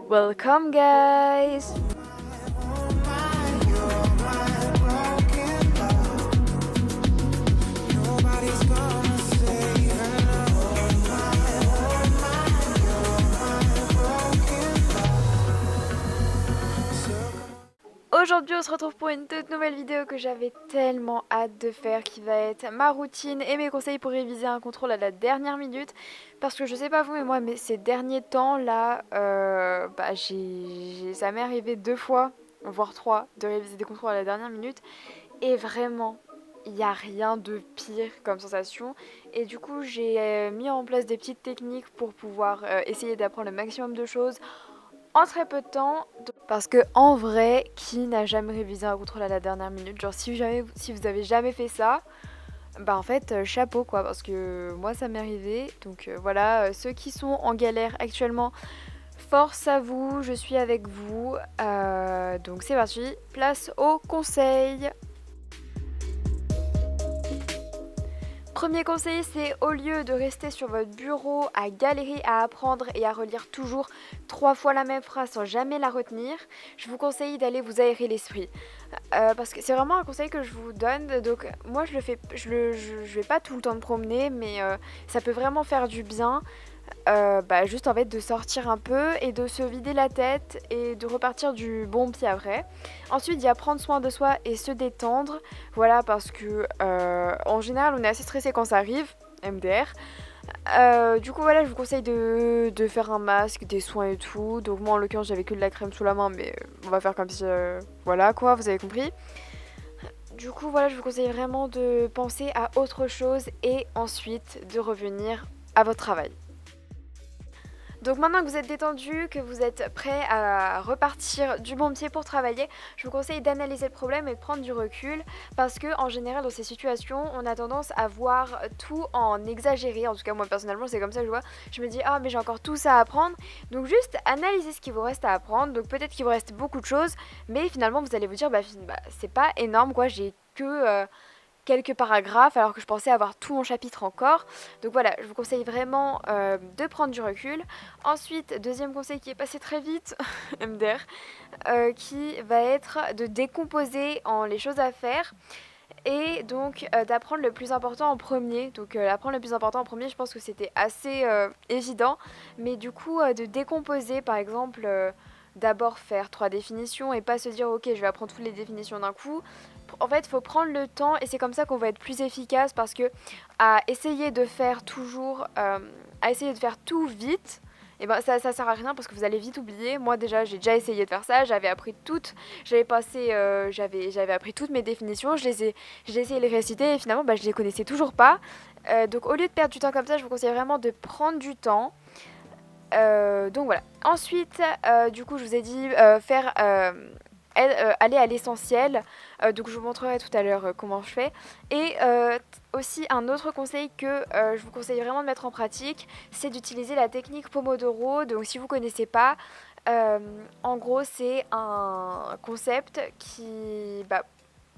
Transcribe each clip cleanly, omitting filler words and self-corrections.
Welcome guys! Aujourd'hui on se retrouve pour une toute nouvelle vidéo que j'avais tellement hâte de faire, qui va être ma routine et mes conseils pour réviser un contrôle à la dernière minute. Parce que je sais pas vous mais moi mais ces derniers temps là, ça m'est arrivé 2 fois, voire 3, de réviser des contrôles à la dernière minute. Et vraiment, il n'y a rien de pire comme sensation. Et du coup j'ai mis en place des petites techniques pour pouvoir essayer d'apprendre le maximum de choses en très peu de temps. Parce que en vrai, qui n'a jamais révisé un contrôle à la dernière minute? Genre si vous avez jamais fait ça, bah en fait chapeau quoi, parce que moi ça m'est arrivé. Donc voilà, ceux qui sont en galère actuellement, force à vous, je suis avec vous. Donc c'est parti, place au conseil. Premier conseil, c'est au lieu de rester sur votre bureau à galérer à apprendre et à relire toujours 3 fois la même phrase sans jamais la retenir, je vous conseille d'aller vous aérer l'esprit. Parce que c'est vraiment un conseil que je vous donne. Donc moi je le fais, je vais pas tout le temps me promener, mais ça peut vraiment faire du bien. Juste en fait de sortir un peu et de se vider la tête et de repartir du bon pied après. Ensuite il y a prendre soin de soi et se détendre. Voilà, parce que en général on est assez stressé quand ça arrive, MDR. Du coup voilà, je vous conseille de faire un masque, des soins et tout. Donc moi en l'occurrence j'avais que de la crème sous la main, mais on va faire comme si voilà quoi, vous avez compris. Du coup voilà, je vous conseille vraiment de penser à autre chose et ensuite de revenir à votre travail. Donc maintenant que vous êtes détendu, que vous êtes prêt à repartir du bon pied pour travailler, je vous conseille d'analyser le problème et de prendre du recul, parce que en général dans ces situations, on a tendance à voir tout en exagéré. En tout cas moi personnellement c'est comme ça que je vois. Je me dis ah mais j'ai encore tout ça à apprendre. Donc juste analysez ce qu'il vous reste à apprendre. Donc peut-être qu'il vous reste beaucoup de choses, mais finalement vous allez vous dire c'est pas énorme quoi, j'ai que quelques paragraphes alors que je pensais avoir tout mon chapitre encore. Donc voilà, je vous conseille vraiment de prendre du recul. Ensuite, deuxième conseil qui est passé très vite, MDR, qui va être de décomposer en les choses à faire et donc d'apprendre le plus important en premier. Donc apprendre le plus important en premier, je pense que c'était assez évident, mais du coup de décomposer par exemple... d'abord faire 3 définitions et pas se dire ok je vais apprendre toutes les définitions d'un coup. En fait il faut prendre le temps et c'est comme ça qu'on va être plus efficace, parce que à essayer de faire toujours à essayer de faire tout vite, et ben ça sert à rien parce que vous allez vite oublier. Moi déjà j'ai déjà essayé de faire ça, j'avais appris toutes, j'avais appris toutes mes définitions, j'ai essayé de les réciter et finalement je les connaissais toujours pas. Donc au lieu de perdre du temps comme ça, je vous conseille vraiment de prendre du temps. Donc voilà. Ensuite, du coup, je vous ai dit aller à l'essentiel. Donc je vous montrerai tout à l'heure comment je fais. Et aussi un autre conseil que je vous conseille vraiment de mettre en pratique, c'est d'utiliser la technique Pomodoro. Donc si vous ne connaissez pas, en gros c'est un concept qui...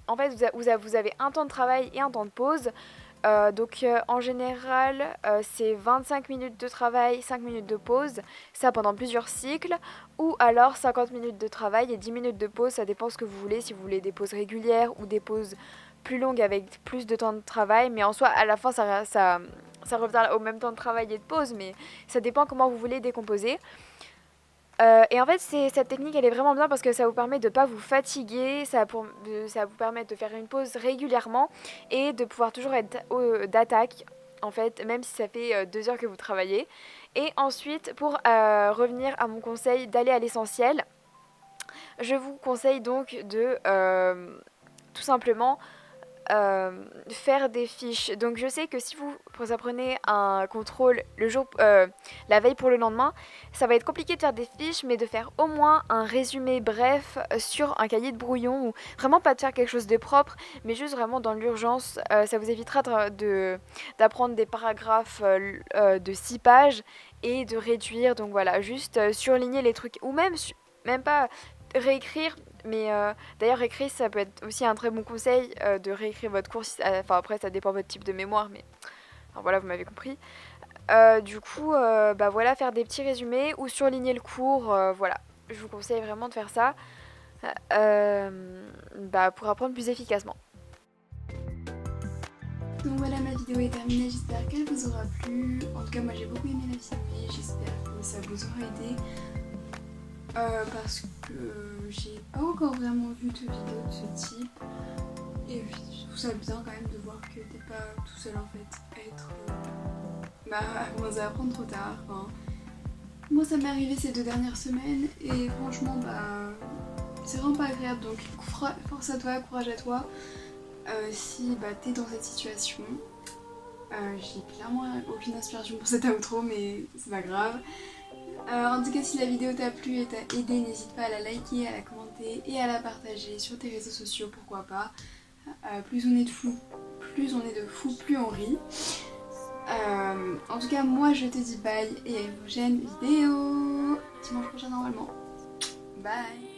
en fait, vous avez un temps de travail et un temps de pause. En général, c'est 25 minutes de travail, 5 minutes de pause, ça pendant plusieurs cycles, ou alors 50 minutes de travail et 10 minutes de pause, ça dépend ce que vous voulez, si vous voulez des pauses régulières ou des pauses plus longues avec plus de temps de travail, mais en soi, à la fin, ça revient au même temps de travail et de pause, mais ça dépend comment vous voulez décomposer. Et en fait, cette technique, elle est vraiment bien parce que ça vous permet de ne pas vous fatiguer, ça va vous permettre de faire une pause régulièrement et de pouvoir toujours être d'attaque, en fait, même si ça fait 2 heures que vous travaillez. Et ensuite, pour revenir à mon conseil d'aller à l'essentiel, je vous conseille donc de tout simplement faire des fiches. Donc je sais que si vous apprenez un contrôle la veille pour le lendemain, ça va être compliqué de faire des fiches, mais de faire au moins un résumé bref sur un cahier de brouillon, ou vraiment pas de faire quelque chose de propre, mais juste vraiment dans l'urgence. Ça vous évitera d'apprendre des paragraphes de 6 pages et de réduire. Donc voilà, juste surligner les trucs, ou même pas réécrire. Mais d'ailleurs, écrire, ça peut être aussi un très bon conseil de réécrire votre cours. Enfin, après, ça dépend de votre type de mémoire, mais enfin, voilà, vous m'avez compris. Du coup, bah voilà, faire des petits résumés ou surligner le cours, voilà. Je vous conseille vraiment de faire ça bah, pour apprendre plus efficacement. Donc voilà, ma vidéo est terminée, j'espère qu'elle vous aura plu. En tout cas, moi j'ai beaucoup aimé la vidéo, j'espère que ça vous aura aidé. Parce que j'ai pas encore vraiment vu de vidéo de ce type. Et je trouve ça bien quand même de voir que t'es pas tout seul en fait à être à commencer à apprendre trop tard. Enfin, moi ça m'est arrivé ces 2 dernières semaines et franchement c'est vraiment pas agréable, donc force à toi, courage à toi. Si t'es dans cette situation, j'ai clairement aucune inspiration pour cet outro, mais c'est pas grave. En tout cas, si la vidéo t'a plu et t'a aidé, n'hésite pas à la liker, à la commenter et à la partager sur tes réseaux sociaux, pourquoi pas. Plus on est de fous, plus on rit. En tout cas, moi je te dis bye et à une prochaine vidéo. Dimanche prochain normalement. Bye.